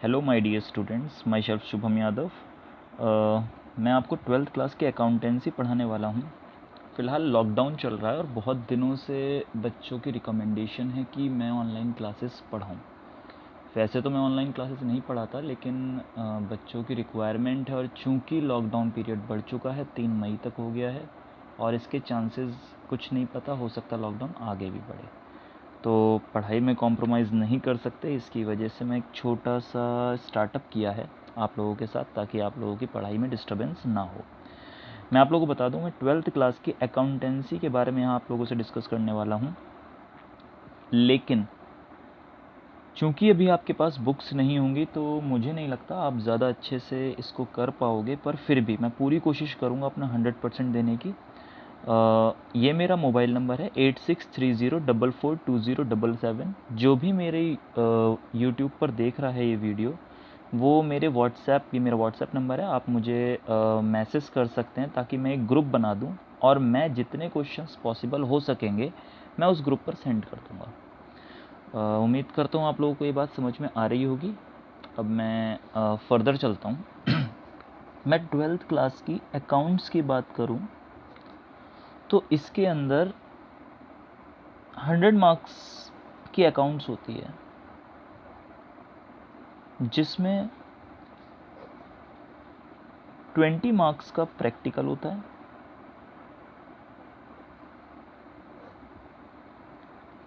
Hello my dear students, myself Shubham Yadav. मैं आपको 12th class की अकाउंटेंसी पढ़ाने वाला हूँ। फ़िलहाल लॉकडाउन चल रहा है और बहुत दिनों से बच्चों की रिकमेंडेशन है कि मैं ऑनलाइन क्लासेस पढ़ाऊँ। वैसे तो मैं ऑनलाइन क्लासेस नहीं पढ़ाता, लेकिन बच्चों की रिक्वायरमेंट है और चूँकि लॉकडाउन पीरियड बढ़ चुका है, 3 मई तक हो गया है और इसके चांसेस कुछ नहीं पता, हो सकता लॉकडाउन आगे भी बढ़े। तो पढ़ाई में कॉम्प्रोमाइज़ नहीं कर सकते, इसकी वजह से मैं एक छोटा सा स्टार्टअप किया है आप लोगों के साथ, ताकि आप लोगों की पढ़ाई में डिस्टर्बेंस ना हो। मैं आप लोगों को बता दूं, मैं 12th क्लास की अकाउंटेंसी के बारे में यहाँ आप लोगों से डिस्कस करने वाला हूँ। लेकिन चूँकि अभी आपके पास बुक्स नहीं होंगी तो मुझे नहीं लगता आप ज़्यादा अच्छे से इसको कर पाओगे, पर फिर भी मैं पूरी कोशिश करूँगा अपना 100% देने की। ये मेरा मोबाइल नंबर है 8630442077। जो भी मेरे यूट्यूब पर देख रहा है ये वीडियो, वो मेरे ये मेरा व्हाट्सएप नंबर है। आप मुझे मैसेज कर सकते हैं ताकि मैं एक ग्रुप बना दूं और मैं जितने क्वेश्चंस पॉसिबल हो सकेंगे मैं उस ग्रुप पर सेंड कर दूंगा। उम्मीद करता हूँ आप लोगों को ये बात समझ में आ रही होगी। अब मैं फर्दर चलता हूँ। मैं 12th क्लास की अकाउंट्स की बात करूँ तो इसके अंदर 100 मार्क्स की अकाउंट्स होती है, जिसमें 20 मार्क्स का प्रैक्टिकल होता है,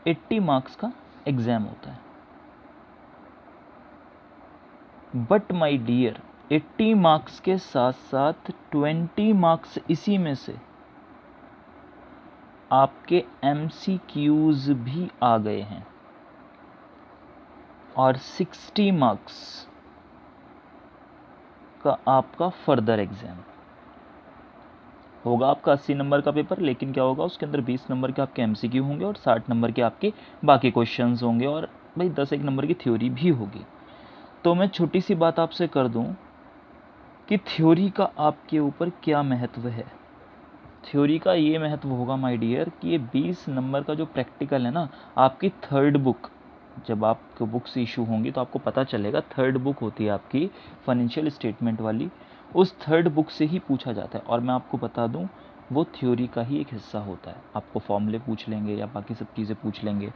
80 मार्क्स का एग्ज़ाम होता है। बट माय डियर, 80 मार्क्स के साथ साथ 20 मार्क्स इसी में से आपके MCQs भी आ गए हैं और 60 मार्क्स का आपका फर्दर एग्ज़ाम होगा। आपका 80 नंबर का पेपर, लेकिन क्या होगा, उसके अंदर 20 नंबर के आपके MCQ होंगे और 60 नंबर के आपके बाकी क्वेश्चंस होंगे, और भाई 10-1 नंबर की थ्योरी भी होगी। तो मैं छोटी सी बात आपसे कर दूं कि थ्योरी का आपके ऊपर क्या महत्व है। थ्योरी का ये महत्व होगा माय डियर कि ये 20 नंबर का जो प्रैक्टिकल है ना, आपकी थर्ड बुक, जब आपको बुक्स इशू होंगी तो आपको पता चलेगा, थर्ड बुक होती है आपकी फाइनेंशियल स्टेटमेंट वाली, उस थर्ड बुक से ही पूछा जाता है। और मैं आपको बता दूं, वो थ्योरी का ही एक हिस्सा होता है। आपको फॉर्मूले पूछ लेंगे या बाकी सब चीज़ें पूछ लेंगे,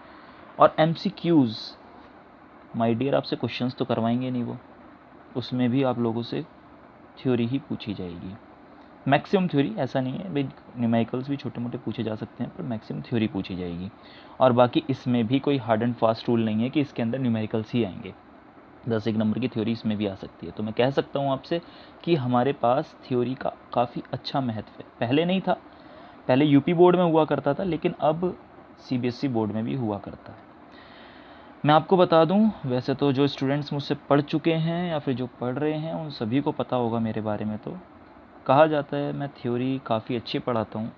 और MCQs माय डियर आपसे क्वेश्चंस तो करवाएंगे नहीं, वो उसमें भी आप लोगों से थ्योरी ही पूछी जाएगी। मैक्सिमम थ्योरी, ऐसा नहीं है भाई, न्यूमेरिकल्स भी छोटे मोटे पूछे जा सकते हैं, पर मैक्सिमम थ्योरी पूछी जाएगी। और बाकी इसमें भी कोई हार्ड एंड फास्ट रूल नहीं है कि इसके अंदर न्यूमेरिकल्स ही आएंगे। 10-1 नंबर की थ्योरी इसमें भी आ सकती है। तो मैं कह सकता हूँ आपसे कि हमारे पास थ्योरी का काफ़ी अच्छा महत्व है। पहले नहीं था, पहले यूपी बोर्ड में हुआ करता था, लेकिन अब CBSE बोर्ड में भी हुआ करता है। मैं आपको बता दूं, वैसे तो जो स्टूडेंट्स मुझसे पढ़ चुके हैं या फिर जो पढ़ रहे हैं, उन सभी को पता होगा मेरे बारे में। तो कहा जाता है मैं थ्योरी काफ़ी अच्छी पढ़ाता हूँ,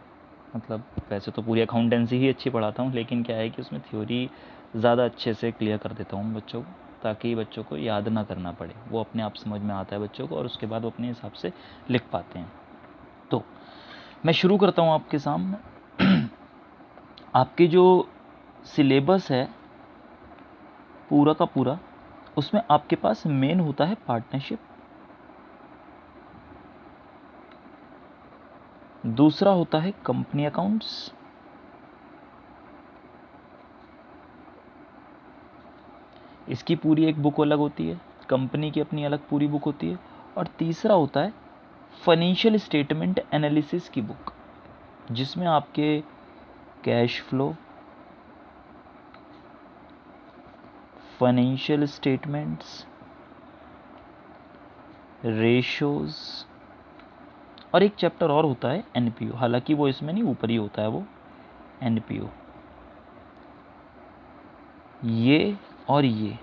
मतलब वैसे तो पूरी अकाउंटेंसी ही अच्छी पढ़ाता हूँ, लेकिन क्या है कि उसमें थ्योरी ज़्यादा अच्छे से क्लियर कर देता हूँ बच्चों को, ताकि बच्चों को याद ना करना पड़े, वो अपने आप समझ में आता है बच्चों को, और उसके बाद वो अपने हिसाब से लिख पाते हैं। तो मैं शुरू करता हूँ आपके सामने। आपके जो सिलेबस है पूरा का पूरा, उसमें आपके पास मेन होता है पार्टनरशिप, दूसरा होता है कंपनी अकाउंट्स, इसकी पूरी एक बुक अलग होती है, कंपनी की अपनी अलग पूरी बुक होती है, और तीसरा होता है फाइनेंशियल स्टेटमेंट एनालिसिस की बुक, जिसमें आपके cash flow, financial statements, ratios, और एक चैप्टर और होता है NPO, हालांकि वो इसमें नहीं, ऊपर ही होता है वो NPO। ये और ये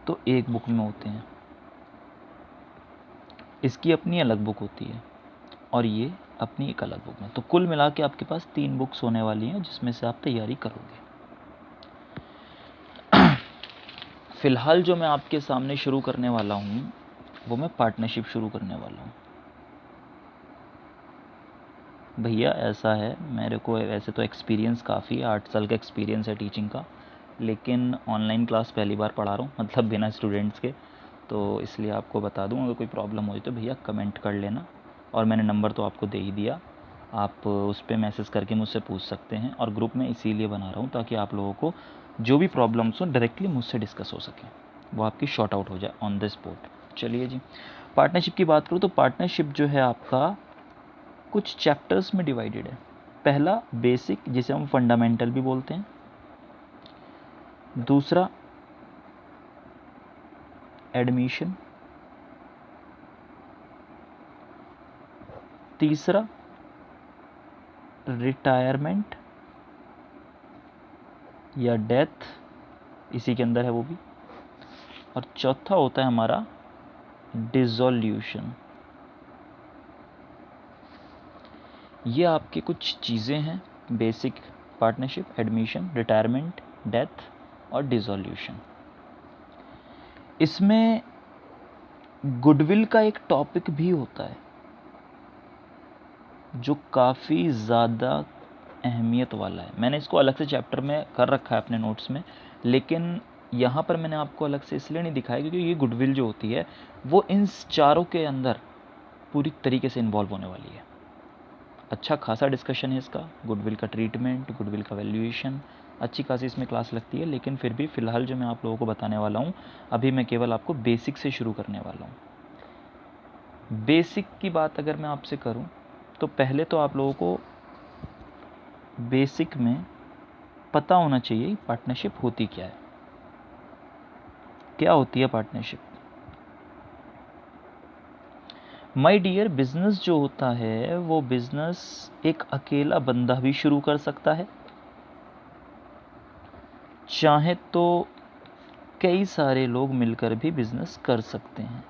तो एक बुक में होते हैं, इसकी अपनी अलग बुक होती है और ये अपनी एक अलग बुक में। तो कुल मिला के आपके पास 3 बुक्स होने वाली हैं, जिसमें से आप तैयारी करोगे। फ़िलहाल जो मैं आपके सामने शुरू करने वाला हूँ, वो मैं पार्टनरशिप शुरू करने वाला हूँ। भैया ऐसा है, मेरे को वैसे तो एक्सपीरियंस काफ़ी है, 8 साल का एक्सपीरियंस है टीचिंग का, लेकिन ऑनलाइन क्लास पहली बार पढ़ा रहा हूँ, मतलब बिना स्टूडेंट्स के। तो इसलिए आपको बता दूं, अगर कोई प्रॉब्लम हो तो भैया कमेंट कर लेना, और मैंने नंबर तो आपको दे ही दिया, आप उस पर मैसेज करके मुझसे पूछ सकते हैं। और ग्रुप में इसीलिए बना रहा हूँ ताकि आप लोगों को जो भी प्रॉब्लम्स हो डायरेक्टली मुझसे डिस्कस हो सके, वो आपकी शॉर्ट आउट हो जाए ऑन द स्पॉट। चलिए जी, पार्टनरशिप की बात करूँ तो पार्टनरशिप जो है आपका कुछ चैप्टर्स में डिवाइडेड है। पहला बेसिक, जिसे हम फंडामेंटल भी बोलते हैं। दूसरा एडमिशन। तीसरा रिटायरमेंट या डेथ, इसी के अंदर है वो भी। और चौथा होता है हमारा डिसॉल्यूशन। ये आपके कुछ चीज़ें हैं, basic partnership, admission, retirement, death और डिसॉल्यूशन। इसमें गुडविल का एक टॉपिक भी होता है जो काफ़ी ज़्यादा अहमियत वाला है। मैंने इसको अलग से चैप्टर में कर रखा है अपने नोट्स में, लेकिन यहाँ पर मैंने आपको अलग से इसलिए नहीं दिखाया क्योंकि ये गुडविल जो होती है वो इन चारों के अंदर पूरी तरीके से इन्वॉल्व होने वाली है। अच्छा खासा डिस्कशन है इसका, गुडविल का ट्रीटमेंट, गुडविल का वैल्यूएशन, अच्छी खासी इसमें क्लास लगती है। लेकिन फिर भी फ़िलहाल जो मैं आप लोगों को बताने वाला हूँ, अभी मैं केवल आपको बेसिक से शुरू करने वाला हूँ। बेसिक की बात अगर मैं आपसे करूँ तो पहले तो आप लोगों को बेसिक में पता होना चाहिए पार्टनरशिप होती क्या है। क्या होती है पार्टनरशिप? माय डियर, बिजनेस जो होता है वो बिजनेस एक अकेला बंदा भी शुरू कर सकता है, चाहे तो कई सारे लोग मिलकर भी बिजनेस कर सकते हैं।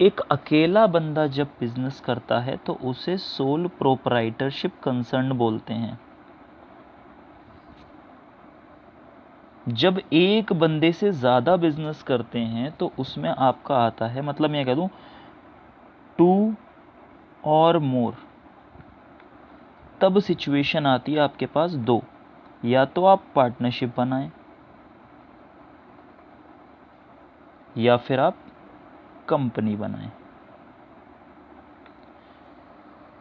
एक अकेला बंदा जब बिजनेस करता है तो उसे सोल प्रोप्राइटरशिप कंसर्न बोलते हैं। जब एक बंदे से ज़्यादा बिजनेस करते हैं तो उसमें आपका आता है, मतलब मैं कह दूं 2 और मोर, तब सिचुएशन आती है आपके पास 2, या तो आप पार्टनरशिप बनाएं या फिर आप कंपनी बनाएं।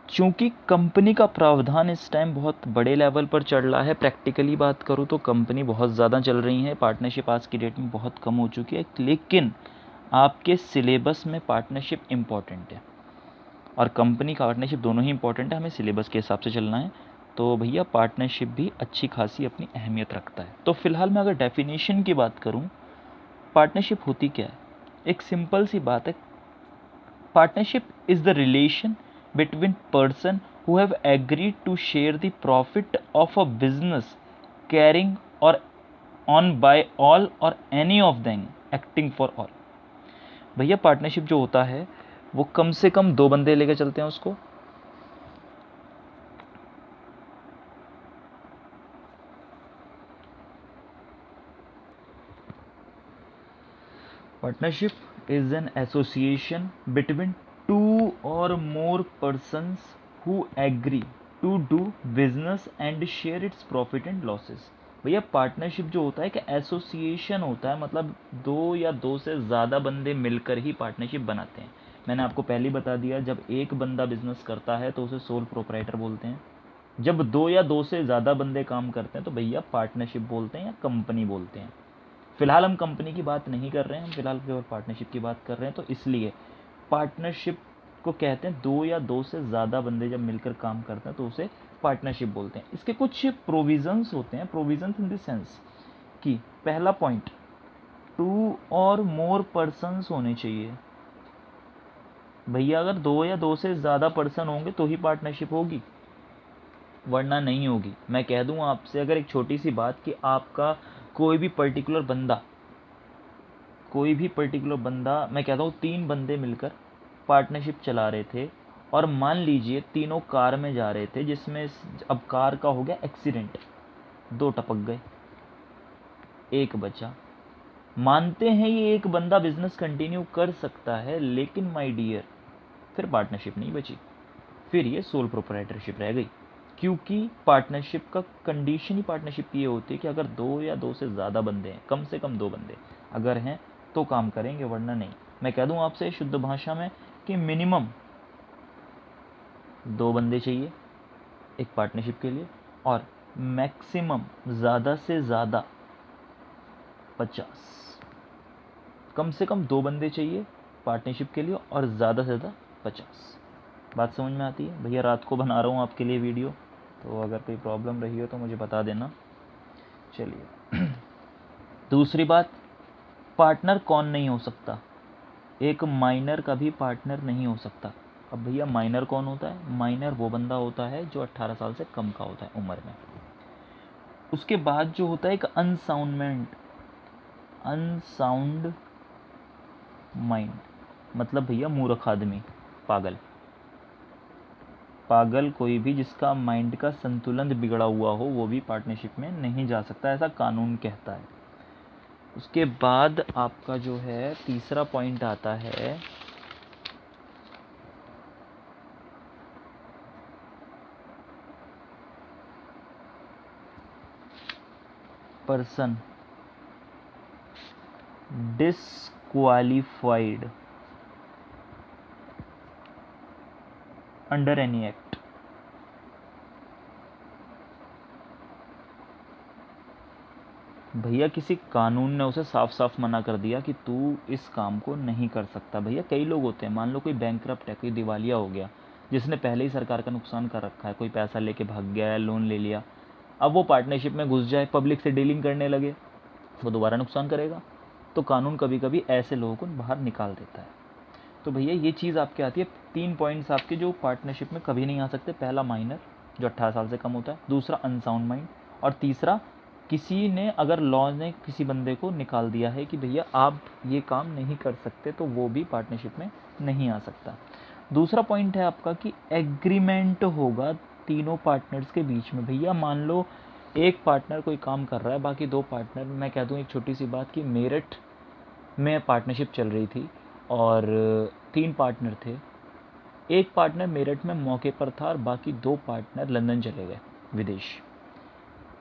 चूंकि कंपनी का प्रावधान इस टाइम बहुत बड़े लेवल पर चल रहा है, प्रैक्टिकली बात करूं तो कंपनी बहुत ज़्यादा चल रही है, पार्टनरशिप आज की डेट में बहुत कम हो चुकी है। लेकिन आपके सिलेबस में पार्टनरशिप इम्पॉर्टेंट है और कंपनी का पार्टनरशिप, दोनों ही इंपॉर्टेंट है। हमें सिलेबस के हिसाब से चलना है, तो भैया पार्टनरशिप भी अच्छी खासी अपनी अहमियत रखता है। तो फिलहाल मैं अगर डेफिनेशन की बात करूं, पार्टनरशिप होती क्या है? एक सिंपल सी बात है, partnership is the relation between person who have agreed to share the profit of a business carrying or on by all or any of them acting for all। भैया पार्टनरशिप जो होता है वो कम से कम 2 बंदे लेकर चलते हैं उसको। Partnership is an association between 2 or more persons who agree to do business and share its profit and losses। भैया पार्टनरशिप जो होता है एक एसोसिएशन होता है, मतलब 2 या 2 से ज़्यादा बंदे मिलकर ही पार्टनरशिप बनाते हैं। मैंने आपको पहले ही बता दिया, जब एक बंदा बिजनेस करता है तो उसे सोल प्रोप्राइटर बोलते हैं। जब 2 या 2 से ज़्यादा बंदे काम करते हैं तो भैया पार्टनरशिप बोलते हैं या कंपनी बोलते हैं। फिलहाल हम कंपनी की बात नहीं कर रहे हैं, हम फिलहाल केवल पार्टनरशिप की बात कर रहे हैं। तो इसलिए पार्टनरशिप को कहते हैं 2 या 2 से ज़्यादा बंदे जब मिलकर काम करते हैं तो उसे पार्टनरशिप बोलते हैं। इसके कुछ प्रोविजंस होते हैं, प्रोविजंस इन द सेंस कि पहला पॉइंट, 2 और मोर पर्सन्स होने चाहिए। भैया अगर 2 या 2 से ज़्यादा पर्सन होंगे तो ही पार्टनरशिप होगी, वरना नहीं होगी। मैं कह दूं आपसे अगर एक छोटी सी बात कि आपका कोई भी पर्टिकुलर बंदा, मैं कहता हूँ 3 बंदे मिलकर पार्टनरशिप चला रहे थे और मान लीजिए तीनों कार में जा रहे थे, जिसमें अब कार का हो गया एक्सीडेंट, 2 टपक गए, 1 बचा। मानते हैं ये एक बंदा बिजनेस कंटिन्यू कर सकता है, लेकिन माय डियर फिर पार्टनरशिप नहीं बची, फिर ये सोल प्रोप्राइटरशिप रह गई। क्योंकि पार्टनरशिप का कंडीशन ही पार्टनरशिप की ये होती है कि अगर 2 या 2 से ज़्यादा बंदे हैं, कम से कम 2 बंदे अगर हैं, तो काम करेंगे, वरना नहीं। मैं कह दूं आपसे शुद्ध भाषा में कि मिनिमम 2 बंदे चाहिए एक पार्टनरशिप के लिए, और मैक्सिमम ज़्यादा से ज़्यादा 50, कम से कम 2 बंदे चाहिए पार्टनरशिप के लिए और ज़्यादा से ज़्यादा 50। बात समझ में आती है भैया? रात को बना रहा हूँ आपके लिए वीडियो, तो अगर कोई प्रॉब्लम रही हो तो मुझे बता देना। चलिए दूसरी बात, पार्टनर कौन नहीं हो सकता? एक माइनर का भी पार्टनर नहीं हो सकता। अब भैया माइनर कौन होता है? माइनर वो बंदा होता है जो 18 साल से कम का होता है उम्र में। उसके बाद जो होता है एक अनसाउंड माइंड, मतलब भैया मूर्ख आदमी, पागल कोई भी जिसका माइंड का संतुलन बिगड़ा हुआ हो वो भी पार्टनरशिप में नहीं जा सकता, ऐसा कानून कहता है। उसके बाद आपका जो है तीसरा पॉइंट आता है person disqualified under any act. भैया किसी कानून ने उसे साफ साफ मना कर दिया कि तू इस काम को नहीं कर सकता। भैया कई लोग होते हैं, मान लो कोई बैंकरप्ट है, कोई दिवालिया हो गया, जिसने पहले ही सरकार का नुकसान कर रखा है, कोई पैसा लेके भाग गया है, लोन ले लिया, अब वो पार्टनरशिप में घुस जाए, पब्लिक से डीलिंग करने लगे, वो दोबारा नुकसान करेगा। तो कानून कभी कभी ऐसे लोगों को बाहर निकाल देता है। तो भैया ये चीज़ आपके आती है, 3 पॉइंट्स आपके जो पार्टनरशिप में कभी नहीं आ सकते। पहला माइनर जो 18 साल से कम होता है, दूसरा अनसाउंड माइंड, और तीसरा किसी ने अगर लॉ ने किसी बंदे को निकाल दिया है कि भैया आप ये काम नहीं कर सकते, तो वो भी पार्टनरशिप में नहीं आ सकता। दूसरा पॉइंट है आपका कि एग्रीमेंट होगा तीनों पार्टनर्स के बीच में। भैया मान लो एक पार्टनर कोई काम कर रहा है, बाकी 2 पार्टनर, मैं कह दूं एक छोटी सी बात कि मेरठ में पार्टनरशिप चल रही थी और 3 पार्टनर थे। एक पार्टनर मेरठ में मौके पर था और बाकी 2 पार्टनर लंदन चले गए, विदेश।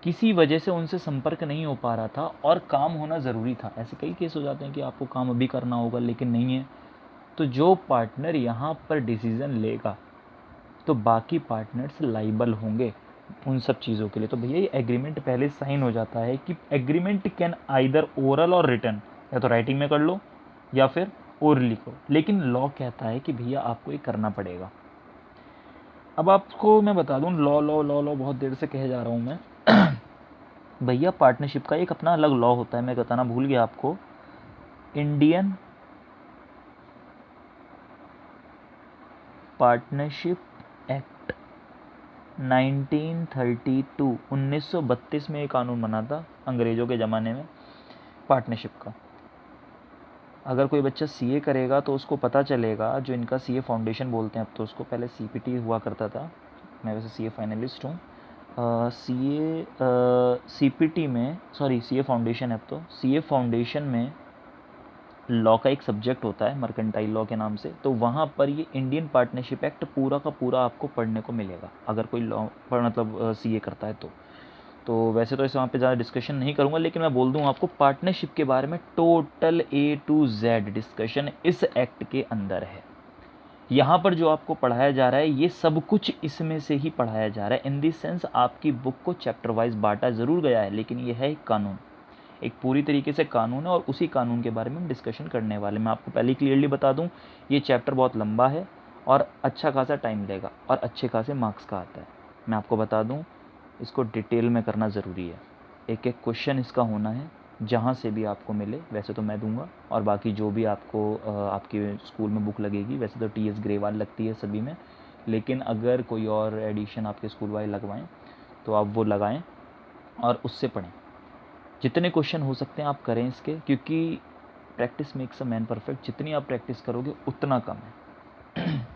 किसी वजह से उनसे संपर्क नहीं हो पा रहा था और काम होना ज़रूरी था। ऐसे कई केस हो जाते हैं कि आपको काम अभी करना होगा लेकिन नहीं है, तो जो पार्टनर यहाँ पर डिसीज़न लेगा तो बाकी पार्टनर्स लाइबल होंगे उन सब चीज़ों के लिए। तो भैया ये एग्रीमेंट पहले साइन हो जाता है कि एग्रीमेंट कैन आइदर ओरल और रिटन, या तो राइटिंग में कर लो या फिर ओरली करो, लेकिन लॉ कहता है कि भैया आपको ये करना पड़ेगा। अब आपको मैं बता दूं, लॉ लॉ लॉ लॉ बहुत देर से कहे जा रहा हूँ मैं। भैया पार्टनरशिप का एक अपना अलग लॉ होता है, मैं बताना भूल गया आपको। इंडियन पार्टनरशिप एक्ट 1932, 1932 में ये कानून बना था अंग्रेज़ों के ज़माने में पार्टनरशिप का। अगर कोई बच्चा सीए करेगा तो उसको पता चलेगा, जो इनका सीए फाउंडेशन बोलते हैं अब तो उसको, पहले सीपीटी हुआ करता था, मैं वैसे सीए फाइनलिस्ट हूँ। सीपीटी में, सॉरी सीए फाउंडेशन है अब तो, सीए फाउंडेशन में लॉ का एक सब्जेक्ट होता है मर्केंटाइल लॉ के नाम से, तो वहाँ पर ये इंडियन पार्टनरशिप एक्ट पूरा का पूरा आपको पढ़ने को मिलेगा अगर कोई लॉ पर मतलब सीए करता है तो वैसे तो इसे वहाँ पे ज़्यादा डिस्कशन नहीं करूँगा, लेकिन मैं बोल दूँ आपको पार्टनरशिप के बारे में total A to Z discussion इस एक्ट के अंदर है। यहाँ पर जो आपको पढ़ाया जा रहा है ये सब कुछ इसमें से ही पढ़ाया जा रहा है। इन दी सेंस आपकी बुक को चैप्टर वाइज बांटा ज़रूर गया है, लेकिन ये है एक कानून, एक पूरी तरीके से कानून है और उसी कानून के बारे में हम डिस्कशन करने वाले। मैं आपको पहले क्लियरली बता दूं, ये चैप्टर बहुत लंबा है और अच्छा खासा टाइम लेगा और अच्छे खासे मार्क्स का आता है। मैं आपको बता दूं, इसको डिटेल में करना ज़रूरी है, एक एक क्वेश्चन इसका होना है, जहाँ से भी आपको मिले वैसे तो मैं दूंगा, और बाकी जो भी आपको आपके स्कूल में बुक लगेगी, वैसे तो TS ग्रेवाल लगती है सभी में, लेकिन अगर कोई और एडिशन आपके स्कूल वाले लगवाएं तो आप वो लगाएं और उससे पढ़ें। जितने क्वेश्चन हो सकते हैं आप करें इसके, क्योंकि practice makes a man perfect, जितनी आप प्रैक्टिस करोगे उतना कम है।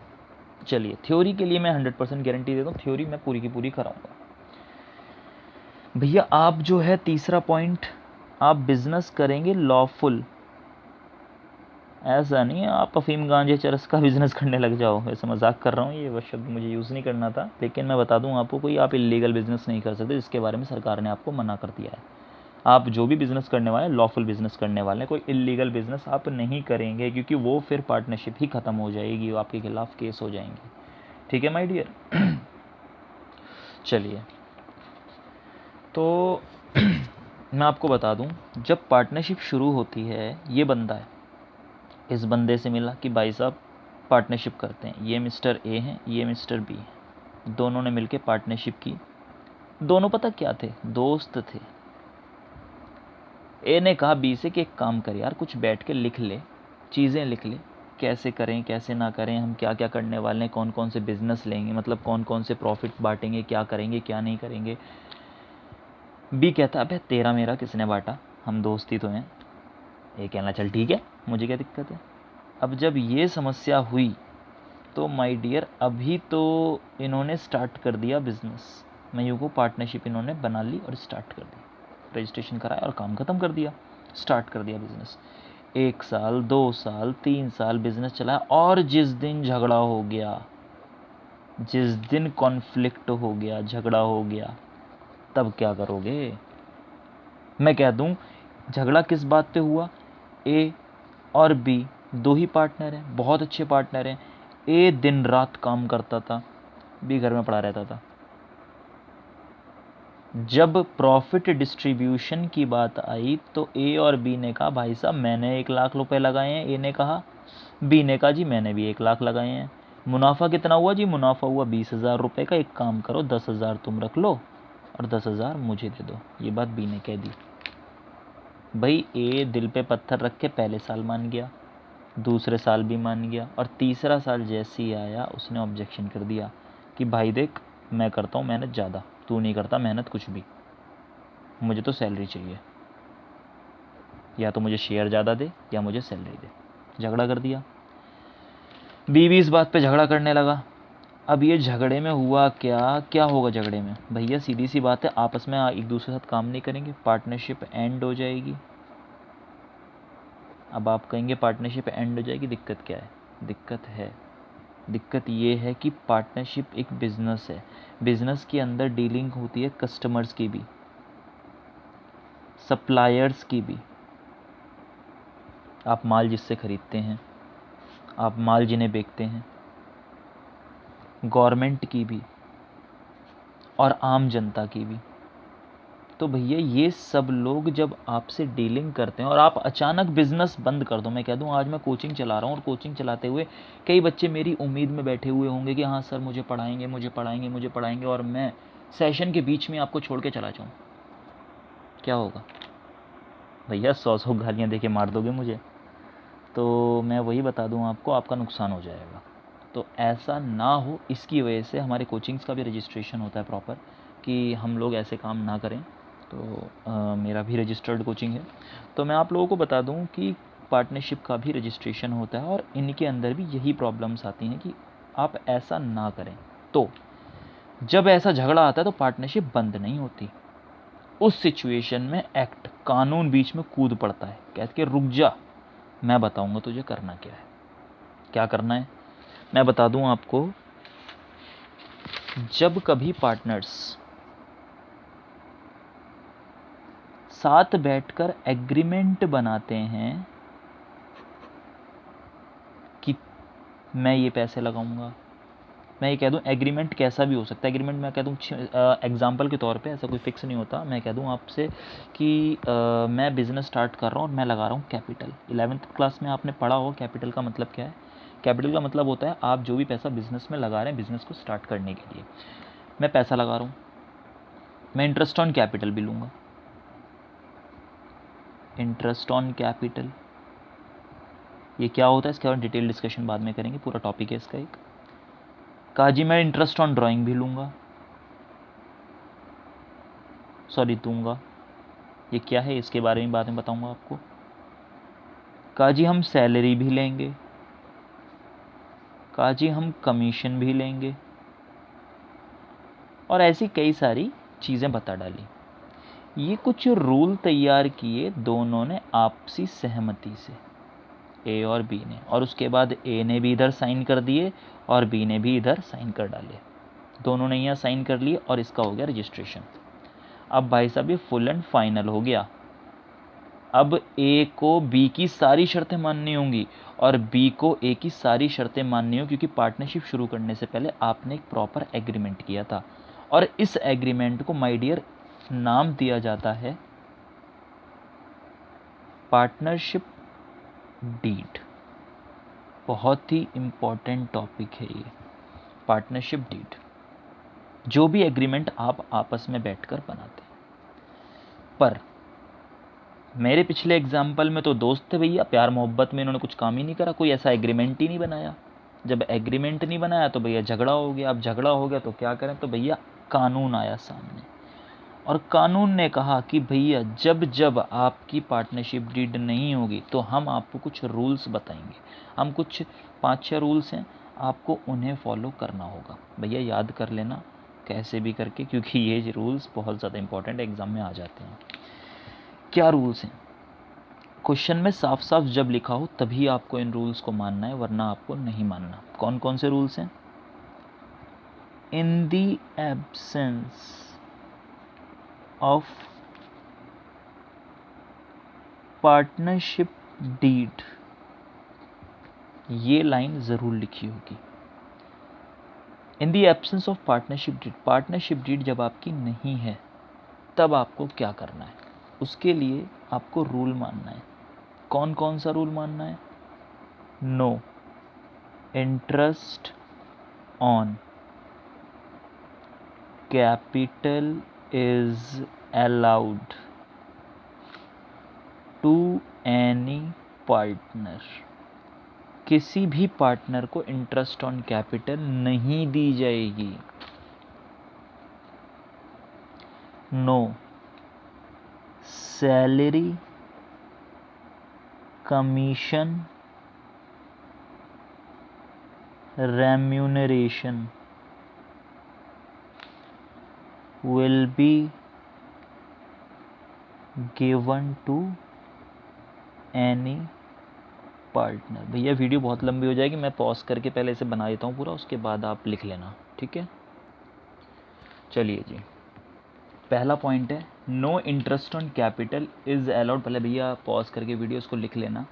चलिए थ्योरी के लिए मैं 100% गारंटी देता हूँ, थ्योरी मैं पूरी की पूरी कराऊंगा। भैया आप जो है तीसरा पॉइंट, आप बिजनेस करेंगे लॉफुल, ऐसा नहीं है आप अफीम गांजे चरस का बिजनेस करने लग जाओ। वैसे मजाक कर रहा हूँ, ये शब्द मुझे यूज़ नहीं करना था, लेकिन मैं बता दूँ आपको, कोई आप इलीगल बिजनेस नहीं कर सकते, जिसके बारे में सरकार ने आपको मना कर दिया है। आप जो भी बिज़नेस करने वाले हैं लॉफुल बिज़नेस करने वाले हैं, कोई इलीगल बिज़नेस आप नहीं करेंगे, क्योंकि वो फिर पार्टनरशिप ही ख़त्म हो जाएगी, वो आपके खिलाफ़ केस हो जाएंगे। ठीक है माय डियर। चलिए, तो मैं आपको बता दूं, जब पार्टनरशिप शुरू होती है, ये बंदा है, इस बंदे से मिला कि भाई साहब पार्टनरशिप करते हैं, ये मिस्टर ए हैं, ये मिस्टर बी हैं, दोनों ने मिलके पार्टनरशिप की। दोनों पता क्या थे, दोस्त थे। ए ने कहा बी से कि एक काम कर यार, कुछ बैठ के लिख ले, चीज़ें लिख ले, कैसे करें कैसे ना करें, हम क्या क्या करने वाले हैं, कौन कौन से बिज़नेस लेंगे, मतलब कौन कौन से प्रॉफिट बांटेंगे, क्या करेंगे क्या नहीं करेंगे। बी कहता अबे तेरा मेरा किसने बांटा, हम दोस्त ही तो हैं। ये कहना चल ठीक है, मुझे क्या दिक्कत है। अब जब ये समस्या हुई तो माय डियर अभी तो इन्होंने स्टार्ट कर दिया बिज़नेस, मयू को पार्टनरशिप इन्होंने बना ली और स्टार्ट कर दी, रजिस्ट्रेशन कराया और काम ख़त्म कर दिया, स्टार्ट कर दिया बिज़नेस। 1 साल 2 साल 3 साल बिज़नेस चलाया, और जिस दिन झगड़ा हो गया, जिस दिन कॉन्फ्लिक्ट हो गया, झगड़ा हो गया, तब क्या करोगे। मैं कह दूं, झगड़ा किस बात पे हुआ, ए और बी दो ही पार्टनर हैं, बहुत अच्छे पार्टनर हैं। ए दिन रात काम करता था, बी घर में पड़ा रहता था। जब प्रॉफिट डिस्ट्रीब्यूशन की बात आई तो ए और बी ने कहा भाई साहब मैंने 1 लाख रुपए लगाए हैं, ए ने कहा, बी ने कहा जी मैंने भी 1 लाख लगाए हैं। मुनाफा कितना हुआ जी, मुनाफा हुआ 20,000 रुपये का। एक काम करो 10,000 तुम रख लो और 10,000 मुझे दे दो। ये बात बी ने कह दी। भाई ए दिल पे पत्थर रख के पहले साल मान गया, दूसरे साल भी मान गया, और तीसरा साल जैसे ही आया उसने ऑब्जेक्शन कर दिया कि भाई देख मैं करता हूँ मेहनत ज़्यादा, तू नहीं करता मेहनत कुछ भी, मुझे तो सैलरी चाहिए, या तो मुझे शेयर ज़्यादा दे या मुझे सैलरी दे। झगड़ा कर दिया, बीवी इस बात पे झगड़ा करने लगा। अब ये झगड़े में हुआ क्या, क्या होगा झगड़े में, भैया सीधी सी बात है, आपस में एक दूसरे के साथ काम नहीं करेंगे, पार्टनरशिप एंड हो जाएगी। अब आप कहेंगे पार्टनरशिप एंड हो जाएगी, दिक्कत क्या है, दिक्कत है, दिक्कत ये है कि पार्टनरशिप एक बिज़नेस है, बिज़नेस के अंदर डीलिंग होती है कस्टमर्स की भी, सप्लायर्स की भी। आप माल जिससे ख़रीदते हैं, आप माल जिन्हें बेचते हैं, गवर्नमेंट की भी और आम जनता की भी। तो भैया ये सब लोग जब आपसे डीलिंग करते हैं और आप अचानक बिज़नेस बंद कर दो, मैं कह दूं आज मैं कोचिंग चला रहा हूँ और कोचिंग चलाते हुए कई बच्चे मेरी उम्मीद में बैठे हुए होंगे कि हाँ सर मुझे पढ़ाएंगे मुझे पढ़ाएंगे मुझे पढ़ाएंगे, और मैं सेशन के बीच में आपको छोड़ के चला जाऊँ, क्या होगा भैया, 100 गालियाँ दे के मार दोगे मुझे। तो मैं वही बता दूं आपको, आपका नुकसान हो जाएगा। तो ऐसा ना हो, इसकी वजह से हमारे कोचिंग्स का भी रजिस्ट्रेशन होता है प्रॉपर, कि हम लोग ऐसे काम ना करें। तो मेरा भी रजिस्टर्ड कोचिंग है। तो मैं आप लोगों को बता दूं कि पार्टनरशिप का भी रजिस्ट्रेशन होता है, और इनके अंदर भी यही प्रॉब्लम्स आती हैं कि आप ऐसा ना करें। तो जब ऐसा झगड़ा आता है तो पार्टनरशिप बंद नहीं होती, उस सिचुएशन में एक्ट, कानून बीच में कूद पड़ता है, कहते कि रुक जा, मैं बताऊंगा तुझे करना क्या है। क्या करना है मैं बता दूं आपको। जब कभी पार्टनर्स साथ बैठकर एग्रीमेंट बनाते हैं कि मैं ये पैसे लगाऊंगा, मैं ये कह दूं एग्रीमेंट कैसा भी हो सकता है, एग्रीमेंट मैं कह दूं एग्जांपल के तौर पे, ऐसा कोई फिक्स नहीं होता, मैं कह दूं आपसे कि मैं बिज़नेस स्टार्ट कर रहा हूँ और मैं लगा रहा हूँ कैपिटल। 11th क्लास में आपने पढ़ा हो कैपिटल का मतलब क्या है। कैपिटल का मतलब होता है आप जो भी पैसा बिज़नेस में लगा रहे हैं बिज़नेस को स्टार्ट करने के लिए। मैं पैसा लगा रहा हूँ, मैं इंटरेस्ट ऑन कैपिटल भी लूँगा, इंटरेस्ट ऑन कैपिटल ये क्या होता है, इसके बारे में डिटेल डिस्कशन बाद में करेंगे, पूरा टॉपिक है इसका एक। कहा जी मैं इंटरेस्ट ऑन ड्राइंग भी लूँगा, सॉरी दूंगा, ये क्या है इसके बारे में बाद में बताऊंगा आपको। कहा जी हम सैलरी भी लेंगे, कहा जी हम कमीशन भी लेंगे, और ऐसी कई सारी चीज़ें बता डाली। ये कुछ रूल तैयार किए दोनों ने आपसी सहमति से, ए और बी ने, और उसके बाद ए ने भी इधर साइन कर दिए और बी ने भी इधर साइन कर डाले, दोनों ने यहाँ साइन कर लिए और इसका हो गया रजिस्ट्रेशन। अब भाई साहब ये फुल एंड फाइनल हो गया। अब ए को बी की सारी शर्तें माननी होंगी और बी को ए की सारी शर्तें माननी होंगी, क्योंकि पार्टनरशिप शुरू करने से पहले आपने एक प्रॉपर एग्रीमेंट किया था और इस एग्रीमेंट को माय डियर नाम दिया जाता है पार्टनरशिप डीड। बहुत ही इंपॉर्टेंट टॉपिक है ये पार्टनरशिप डीड, जो भी एग्रीमेंट आप आपस में बैठकर बनाते हैं। पर मेरे पिछले एग्जाम्पल में तो दोस्त थे भैया, प्यार मोहब्बत में इन्होंने कुछ काम ही नहीं करा, कोई ऐसा एग्रीमेंट ही नहीं बनाया। जब एग्रीमेंट नहीं बनाया तो भैया झगड़ा हो गया। अब झगड़ा हो गया तो क्या करें, तो भैया कानून आया सामने और कानून ने कहा कि भैया जब जब आपकी पार्टनरशिप डीड नहीं होगी तो हम आपको कुछ रूल्स बताएंगे। हम कुछ 5-6 रूल्स हैं, आपको उन्हें फॉलो करना होगा। भैया याद कर लेना कैसे भी करके, क्योंकि ये रूल्स बहुत ज़्यादा इंपॉर्टेंट एग्जाम में आ जाते हैं। क्या रूल्स हैं? क्वेश्चन में साफ साफ जब लिखा हो तभी आपको इन रूल्स को मानना है, वरना आपको नहीं मानना। कौन कौन से रूल्स हैं? In the absence of partnership deed, ये लाइन जरूर लिखी होगी। In the absence of partnership deed, partnership deed जब आपकी नहीं है तब आपको क्या करना है, उसके लिए आपको रूल मानना है। कौन कौन सा रूल मानना है? No interest on capital is allowed to any partner, किसी भी पार्टनर को इंटरेस्ट ऑन कैपिटल नहीं दी जाएगी। No salary, commission, remuneration will be given to any partner। भैया वीडियो बहुत लंबी हो जाएगी, मैं पॉज करके पहले इसे बना देता हूँ पूरा, उसके बाद आप लिख लेना, ठीक है। चलिए जी, पहला पॉइंट है no interest on capital is allowed. पहले भैया पॉज करके वीडियो उसको लिख लेना।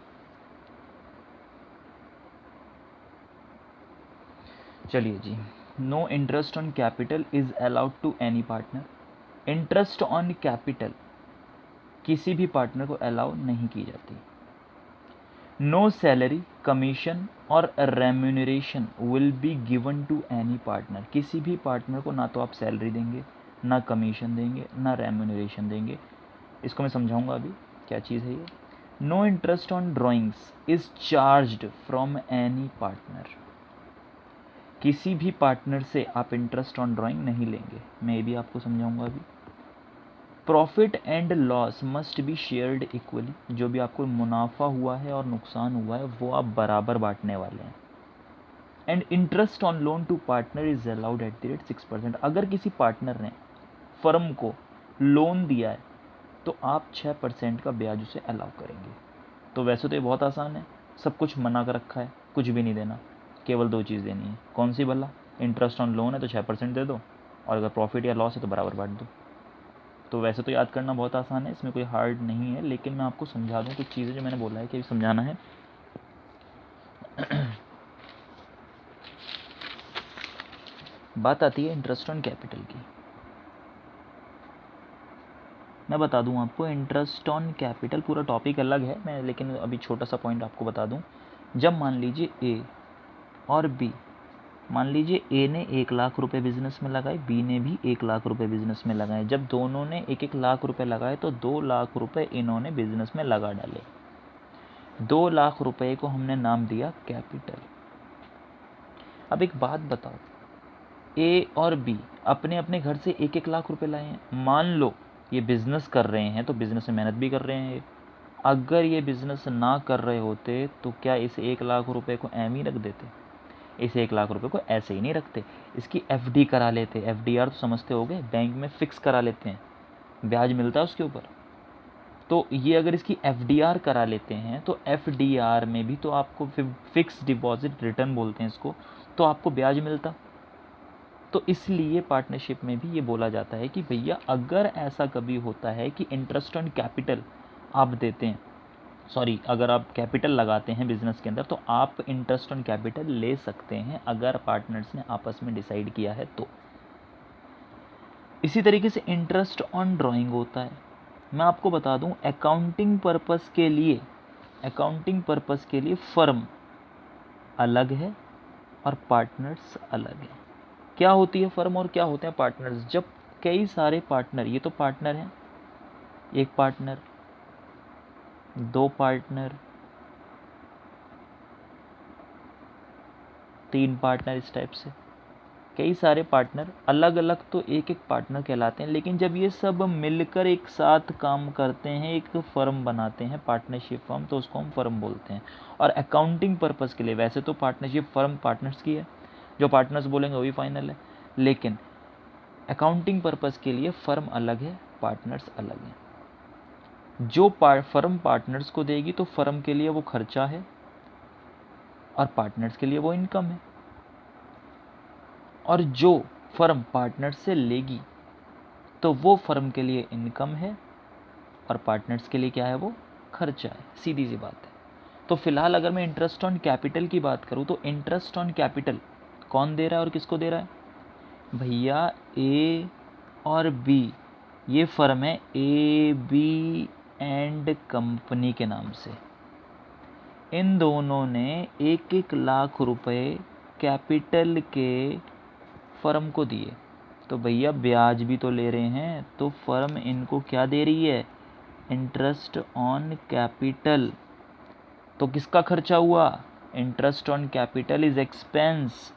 चलिए जी, no interest on capital is allowed to any partner. Interest on capital किसी भी पार्टनर को अलाउ नहीं की जाती। नो सैलरी, कमीशन और remuneration will be given to any partner, किसी भी पार्टनर को ना तो आप सैलरी देंगे, ना कमीशन देंगे, ना रेम्यूनरेशन देंगे। इसको मैं समझाऊंगा अभी क्या चीज़ है ये। No interest on drawings is charged from any partner, किसी भी पार्टनर से आप इंटरेस्ट ऑन ड्राइंग नहीं लेंगे, मैं ये भी आपको समझाऊंगा अभी। Profit and loss must be shared equally, जो भी आपको मुनाफा हुआ है और नुकसान हुआ है वो आप बराबर बांटने वाले हैं। And interest on loan to partner is allowed at the rate 6%। अगर किसी पार्टनर ने फर्म को लोन दिया है तो आप 6% का ब्याज उसे अलाउ करेंगे। तो वैसे तो ये बहुत आसान है, सब कुछ मना कर रखा है, कुछ भी नहीं देना, केवल 2 चीज़ देनी है। कौन सी भला? इंटरेस्ट ऑन लोन है तो 6% दे दो, और अगर प्रॉफिट या लॉस है तो बराबर बांट दो। तो वैसे तो याद करना बहुत आसान है, इसमें कोई हार्ड नहीं है, लेकिन मैं आपको समझा दूं कुछ चीज़ें जो मैंने बोला है कि समझाना है। बात आती है इंटरेस्ट ऑन कैपिटल की। मैं बता दूं आपको, इंटरेस्ट ऑन कैपिटल पूरा टॉपिक अलग है, मैं लेकिन अभी छोटा सा पॉइंट आपको बता दूं। जब मान लीजिए ए और बी, मान लीजिए ए ने 1 लाख रुपए बिजनेस में लगाए, बी ने भी 1 लाख रुपए बिजनेस में लगाए। जब दोनों ने 1-1 लाख रुपए लगाए तो 2 लाख रुपए इन्होंने बिजनेस में लगा डाले। 2 लाख रुपए को हमने नाम दिया कैपिटल। अब एक बात बताओ, ए और बी अपने अपने घर से 1-1 लाख रुपए लाए हैं। मान लो ये बिजनेस कर रहे हैं तो बिजनेस में मेहनत भी कर रहे हैं। अगर ये बिजनेस ना कर रहे होते तो क्या इस 1 लाख रुपए को एम ही रख देते? इस 1 लाख रुपए को ऐसे ही नहीं रखते, इसकी एफडी करा लेते। एफडीआर तो समझते होगे, बैंक में फिक्स करा लेते हैं, ब्याज मिलता है उसके ऊपर। तो ये अगर इसकी एफडीआर करा लेते हैं तो एफडीआर में भी तो आपको फिक्स डिपॉजिट रिटर्न बोलते हैं इसको, तो आपको ब्याज मिलता। तो इसलिए पार्टनरशिप में भी ये बोला जाता है कि भैया अगर ऐसा कभी होता है कि इंटरेस्ट ऑन कैपिटल आप देते हैं, अगर आप कैपिटल लगाते हैं बिजनेस के अंदर, तो आप इंटरेस्ट ऑन कैपिटल ले सकते हैं अगर पार्टनर्स ने आपस में डिसाइड किया है तो। इसी तरीके से इंटरेस्ट ऑन ड्राइंग होता है। मैं आपको बता दूं, अकाउंटिंग पर्पस के लिए फर्म अलग है और पार्टनर्स अलग है। क्या होती है फर्म और क्या होते हैं पार्टनर्स? जब कई सारे पार्टनर, ये तो पार्टनर हैं, एक पार्टनर, दो पार्टनर, तीन पार्टनर, इस टाइप से कई सारे पार्टनर, अलग अलग तो एक एक पार्टनर कहलाते हैं, लेकिन जब ये सब मिलकर एक साथ काम करते हैं, एक फर्म बनाते हैं, पार्टनरशिप फर्म, तो उसको हम फर्म बोलते हैं। और अकाउंटिंग पर्पस के लिए वैसे तो पार्टनरशिप फर्म पार्टनर्स की है, जो पार्टनर्स बोलेंगे वही फाइनल है, लेकिन अकाउंटिंग पर्पस के लिए फर्म अलग है, पार्टनर्स अलग हैं। जो फर्म पार्टनर्स को देगी तो फर्म के लिए वो खर्चा है और पार्टनर्स के लिए वो इनकम है, और जो फर्म पार्टनर से लेगी तो वो फर्म के लिए इनकम है और पार्टनर्स के लिए क्या है, वो खर्चा है। सीधी सी बात है। तो फिलहाल अगर मैं इंटरेस्ट ऑन कैपिटल की बात करूं, तो इंटरेस्ट ऑन कैपिटल कौन दे रहा है और किसको दे रहा है? भैया ए और बी, ये फर्म है ए बी एंड कंपनी के नाम से। इन दोनों ने 1-1 लाख रुपए कैपिटल के फर्म को दिए, तो भैया ब्याज भी तो ले रहे हैं, तो फर्म इनको क्या दे रही है? Interest on capital. तो किसका खर्चा हुआ? Interest on capital is expense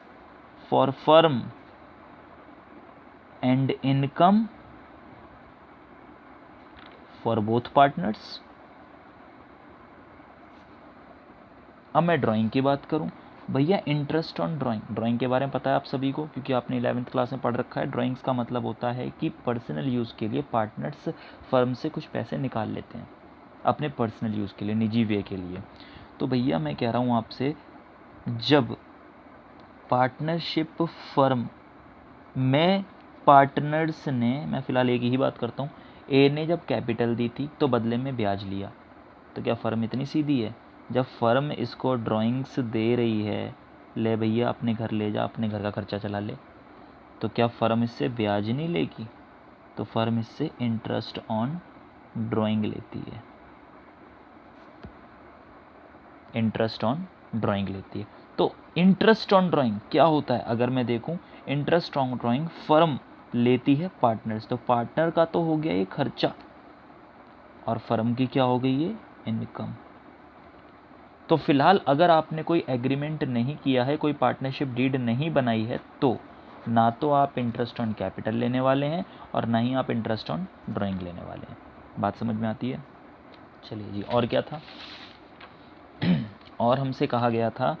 for firm and income for both partners. अब मैं ड्राइंग की बात करूं, भैया इंटरेस्ट ऑन ड्राइंग के बारे में पता है आप सभी को, क्योंकि आपने 11th क्लास में पढ़ रखा है। ड्राइंग्स का मतलब होता है कि पर्सनल यूज़ के लिए पार्टनर्स फर्म से कुछ पैसे निकाल लेते हैं अपने पर्सनल यूज़ के लिए, निजी वे के लिए। तो भैया मैं कह रहा हूँ आपसे, जब पार्टनरशिप फर्म में पार्टनर्स ने, मैं फ़िलहाल एक ही बात करता हूँ, ए ने जब कैपिटल दी थी तो बदले में ब्याज लिया, तो क्या फ़र्म इतनी सीधी है? जब फर्म इसको ड्राइंग्स दे रही है, ले भैया अपने घर ले जा, अपने घर का खर्चा चला ले, तो क्या फ़र्म इससे ब्याज नहीं लेगी? तो फर्म इससे इंटरेस्ट ऑन ड्राइंग लेती है, इंटरेस्ट ऑन ड्राइंग लेती है। तो इंटरेस्ट ऑन ड्राइंग क्या होता है? अगर मैं देखूं, इंटरेस्ट ऑन ड्राइंग फर्म लेती है पार्टनर्स, तो पार्टनर का तो हो गया ये खर्चा और फर्म की क्या हो गई ये इनकम। तो फिलहाल अगर आपने कोई एग्रीमेंट नहीं किया है, कोई पार्टनरशिप डीड नहीं बनाई है, तो ना तो आप इंटरेस्ट ऑन कैपिटल लेने वाले हैं और ना ही आप इंटरेस्ट ऑन ड्राइंग लेने वाले हैं। बात समझ में आती है? चलिए जी, और क्या था? और हमसे कहा गया था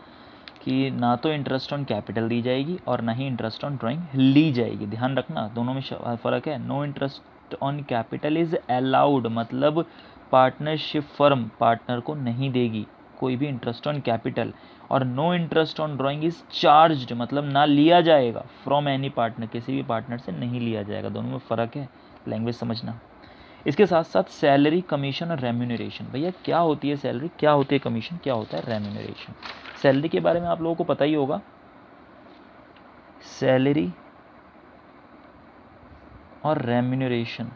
कि ना तो इंटरेस्ट ऑन कैपिटल दी जाएगी और ना ही इंटरेस्ट ऑन ड्राइंग ली जाएगी। ध्यान रखना, दोनों में फ़र्क है। No interest on capital is allowed, मतलब पार्टनरशिप फर्म पार्टनर को नहीं देगी कोई भी इंटरेस्ट ऑन कैपिटल, और no interest on drawing is charged, मतलब ना लिया जाएगा फ्रॉम एनी पार्टनर, किसी भी पार्टनर से नहीं लिया जाएगा। दोनों में फ़र्क है, लैंग्वेज समझना। इसके साथ साथ सैलरी, कमीशन और रेम्यूनरेशन। भैया क्या होती है सैलरी, क्या होती है कमीशन, क्या होता है रेम्यूनरेशन? सैलरी के बारे में आप लोगों को पता ही होगा, सैलरी और रेम्यूनरेशन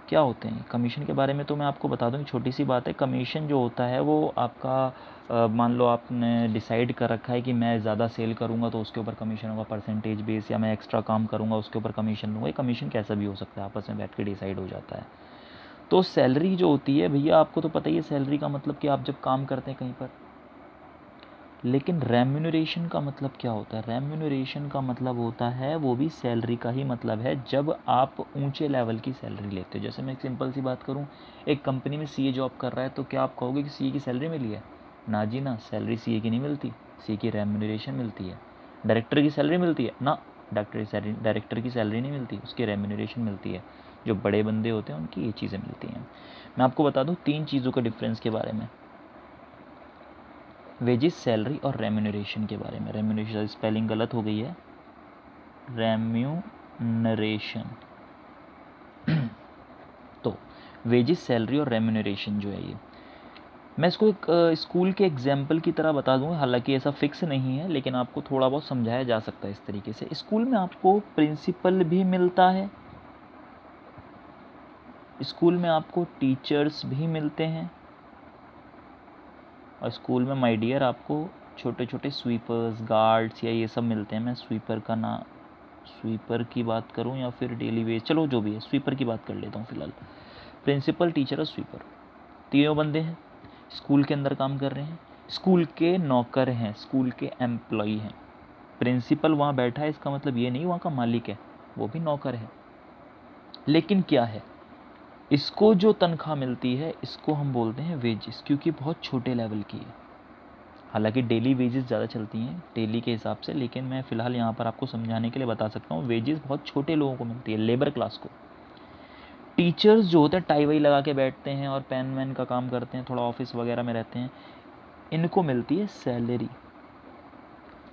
क्या होते हैं। कमीशन के बारे में तो मैं आपको बता दूं, छोटी सी बात है। कमीशन जो होता है वो आपका, मान लो आपने डिसाइड कर रखा है कि मैं ज़्यादा सेल करूंगा तो उसके ऊपर कमीशन होगा परसेंटेज बेस, या मैं एक्स्ट्रा काम करूंगा उसके ऊपर कमीशन लूँगा। ये कमीशन कैसा भी हो सकता है, आपस में बैठ के डिसाइड हो जाता है। तो सैलरी जो होती है भैया, आपको तो पता ही है सैलरी का मतलब कि आप जब काम करते हैं कहीं पर। लेकिन रेम्यूनरेशन का मतलब क्या होता है? रेम्यूनरेशन का मतलब होता है, वो भी सैलरी का ही मतलब है, जब आप ऊंचे लेवल की सैलरी लेते हो। जैसे मैं एक सिंपल सी बात करूं, एक कंपनी में सीए जॉब कर रहा है, तो क्या आप कहोगे कि सीए की सैलरी मिली है? ना जी ना, सैलरी सीए की नहीं मिलती, सीए की रेम्यूनरेशन मिलती है। डायरेक्टर की सैलरी मिलती है ना, डायरेक्टर की सैलरी नहीं मिलती, उसकी रेम्यूनरेशन मिलती है। जो बड़े बंदे होते हैं उनकी ये चीज़ें मिलती हैं। मैं आपको बता दूँ 3 चीज़ों का डिफरेंस के बारे में, वेजेस, सैलरी और रेम्यूनरेशन के बारे में। रेम्यूनरेशन स्पेलिंग गलत हो गई है, रेम्यूनरेशन। तो वेजेस, सैलरी और रेम्यूनरेशन जो है ये, मैं इसको एक स्कूल के एग्जाम्पल की तरह बता दूंगा, हालांकि ऐसा फिक्स नहीं है, लेकिन आपको थोड़ा बहुत समझाया जा सकता है इस तरीके से। स्कूल में आपको प्रिंसिपल भी मिलता है, स्कूल में आपको टीचर्स भी मिलते हैं, और स्कूल में माय डियर आपको छोटे छोटे स्वीपर्स, गार्ड्स या ये सब मिलते हैं। मैं स्वीपर का ना, स्वीपर की बात करूं या फिर डेली वेज, चलो जो भी है स्वीपर की बात कर लेता हूँ फ़िलहाल। प्रिंसिपल, टीचर और स्वीपर, तीनों बंदे हैं, स्कूल के अंदर काम कर रहे हैं, स्कूल के नौकर हैं, स्कूल के एम्प्लॉई हैं। प्रिंसिपल वहाँ बैठा है, इसका मतलब ये नहीं वहाँ का मालिक है, वो भी नौकर है। लेकिन क्या है, इसको जो तनख्वाह मिलती है इसको हम बोलते हैं वेजेस, क्योंकि बहुत छोटे लेवल की है। हालांकि डेली वेजेस ज़्यादा चलती हैं डेली के हिसाब से, लेकिन मैं फ़िलहाल यहाँ पर आपको समझाने के लिए बता सकता हूँ, वेजेस बहुत छोटे लोगों को मिलती है, लेबर क्लास को। टीचर्स जो होते हैं टाई वाई लगा के बैठते हैं और पेन वैन का काम करते हैं, थोड़ा ऑफिस वगैरह में रहते हैं, इनको मिलती है सैलरी।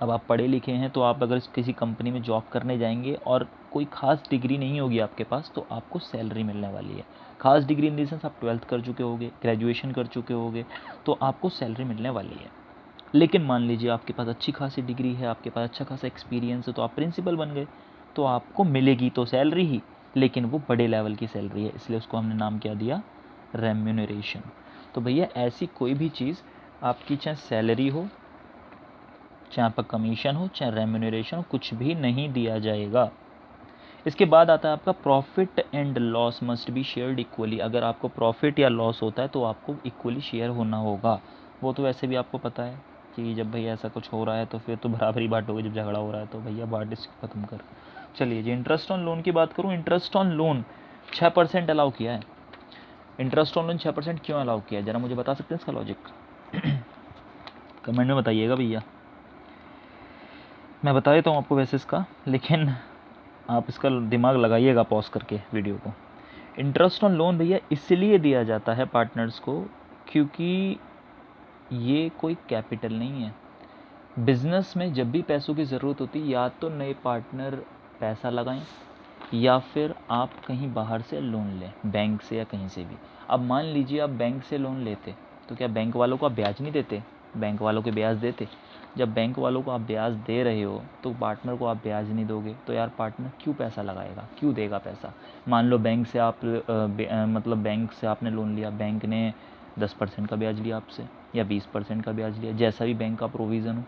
अब आप पढ़े लिखे हैं तो आप अगर किसी कंपनी में जॉब करने जाएंगे और कोई ख़ास डिग्री नहीं होगी आपके पास, तो आपको सैलरी मिलने वाली है। ख़ास डिग्री इन द सेंस आप 12th कर चुके होगे, ग्रेजुएशन कर चुके होगे, तो आपको सैलरी मिलने वाली है। लेकिन मान लीजिए आपके पास अच्छी खासी डिग्री है, आपके पास अच्छा खासा एक्सपीरियंस है, तो आप प्रिंसिपल बन गए, तो आपको मिलेगी तो सैलरी ही, लेकिन वो बड़े लेवल की सैलरी है, इसलिए उसको हमने नाम क्या दिया, रेम्यूनरेशन। तो भैया ऐसी कोई भी चीज़ आपकी, चाहे सैलरी हो, चाहे आपका कमीशन हो, चाहे रेम्यूनरेशन हो, कुछ भी नहीं दिया जाएगा। इसके बाद आता है आपका profit and loss must be shared equally. अगर आपको प्रॉफिट या लॉस होता है तो आपको इक्वली शेयर होना होगा। वो तो वैसे भी आपको पता है कि जब भैया ऐसा कुछ हो रहा है तो फिर तो बराबरी बांटोगे, जब झगड़ा हो रहा है तो भैया बांट इसको ख़त्म कर। चलिए जी, इंटरेस्ट ऑन लोन की बात करूँ। इंटरेस्ट ऑन लोन 6% अलाउ किया है। इंटरेस्ट ऑन लोन 6% क्यों अलाउ किया है, ज़रा मुझे बता सकते हैं इसका लॉजिक? कमेंट में बताइएगा भैया, मैं बता देता हूँ आपको वैसे इसका, लेकिन आप इसका दिमाग लगाइएगा पॉज करके वीडियो को। इंटरेस्ट ऑन लोन भैया इसलिए दिया जाता है पार्टनर्स को, क्योंकि ये कोई कैपिटल नहीं है। बिजनेस में जब भी पैसों की ज़रूरत होती है, या तो नए पार्टनर पैसा लगाएं, या फिर आप कहीं बाहर से लोन लें, बैंक से या कहीं से भी। अब मान लीजिए आप बैंक से लोन लेते, तो क्या बैंक वालों को आप ब्याज नहीं देते? बैंक वालों के ब्याज देते। जब बैंक वालों को आप ब्याज दे रहे हो तो पार्टनर को आप ब्याज नहीं दोगे, तो यार पार्टनर क्यों पैसा लगाएगा, क्यों देगा पैसा? मान लो बैंक से आप मतलब बैंक से आपने लोन लिया, बैंक ने 10% का ब्याज लिया आपसे, या 20% का ब्याज लिया, जैसा भी बैंक का प्रोविज़न हो,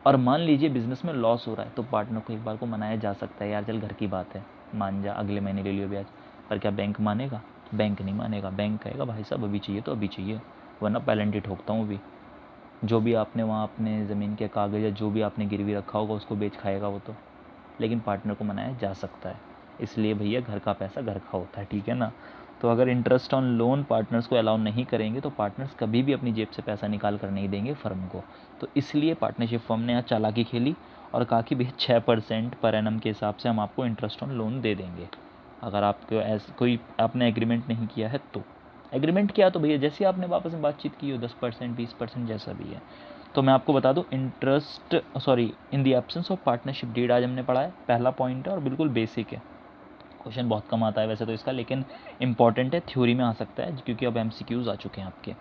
और मान लीजिए बिजनेस में लॉस हो रहा है, तो पार्टनर को एक बार को मनाया जा सकता है, यार चल घर की बात है, मान जा, अगले महीने ले लियो ब्याज। पर क्या बैंक मानेगा? बैंक नहीं मानेगा। बैंक कहेगा भाई साहब अभी चाहिए तो अभी चाहिए, वरना पेनल्टी ठोकता हूँ अभी। जो भी आपने वहाँ अपने ज़मीन के कागज़ या जो भी आपने गिरवी रखा होगा उसको बेच खाएगा वो तो। लेकिन पार्टनर को मनाया जा सकता है, इसलिए भैया घर का पैसा घर का होता है, ठीक है ना? तो अगर इंटरेस्ट ऑन लोन पार्टनर्स को अलाउ नहीं करेंगे तो पार्टनर्स कभी भी अपनी जेब से पैसा निकाल कर नहीं देंगे फर्म को। तो इसलिए पार्टनरशिप फर्म ने आज चालाकी खेली और कहा कि भैया 6% पर एनम के हिसाब से हम आपको इंटरेस्ट ऑन लोन दे देंगे, अगर आपको ऐसा कोई आपने एग्रीमेंट नहीं किया है तो। एग्रीमेंट किया तो भैया जैसे आपने वापस में बातचीत की हो, 10% 20% जैसा भी है। तो मैं आपको बता दूं, interest in the absence of partnership deed आज हमने पढ़ा है, पहला पॉइंट है और बिल्कुल बेसिक है। क्वेश्चन बहुत कम आता है वैसे तो इसका, लेकिन इंपॉर्टेंट है, थ्योरी में आ सकता है क्योंकि अब MCQs आ चुके हैं आपके।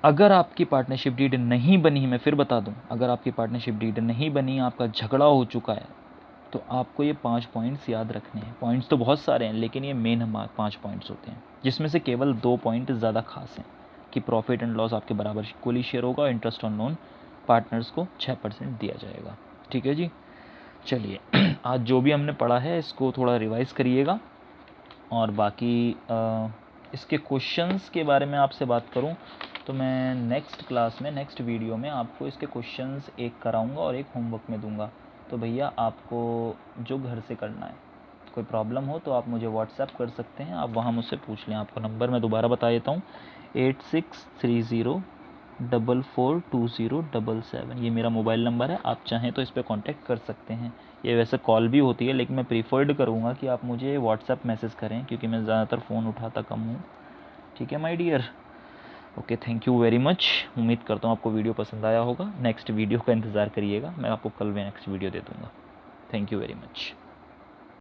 अगर आपकी पार्टनरशिप डीड नहीं बनी, मैं फिर बता दूं, अगर आपकी पार्टनरशिप डीड नहीं बनी, आपका झगड़ा हो चुका है, तो आपको ये 5 पॉइंट्स याद रखने हैं। पॉइंट्स तो बहुत सारे हैं, लेकिन ये मेन 5 पॉइंट्स होते हैं, जिसमें से केवल 2 पॉइंट ज़्यादा खास हैं कि प्रॉफिट एंड लॉस आपके बराबर इक्वली शेयर होगा और इंटरेस्ट ऑन लोन पार्टनर्स को 6% दिया जाएगा। ठीक है जी, चलिए आज जो भी हमने पढ़ा है इसको थोड़ा रिवाइज़ करिएगा, और बाकी इसके क्वेश्चंस के बारे में आपसे बात करूं तो मैं नेक्स्ट क्लास में, नेक्स्ट वीडियो में आपको इसके क्वेश्चंस एक कराऊंगा और एक होमवर्क में दूंगा। तो भैया आपको जो घर से करना है, कोई प्रॉब्लम हो तो आप मुझे व्हाट्सएप कर सकते हैं, आप वहाँ मुझसे पूछ लें। आपका नंबर मैं दोबारा बता देता हूँ, 8630442077, ये मेरा मोबाइल नंबर है। आप चाहें तो इस पर कॉन्टैक्ट कर सकते हैं। ये वैसे कॉल भी होती है, लेकिन मैं प्रीफर्ड करूँगा कि आप मुझे व्हाट्सएप मैसेज करें, क्योंकि मैं ज़्यादातर फ़ोन उठाता कम हूँ। ठीक है my dear, okay, thank you very much. उम्मीद करता हूँ आपको वीडियो पसंद आया होगा। नेक्स्ट वीडियो का इंतज़ार करिएगा, मैं आपको कल में नेक्स्ट वीडियो दे दूँगा। Thank you very much.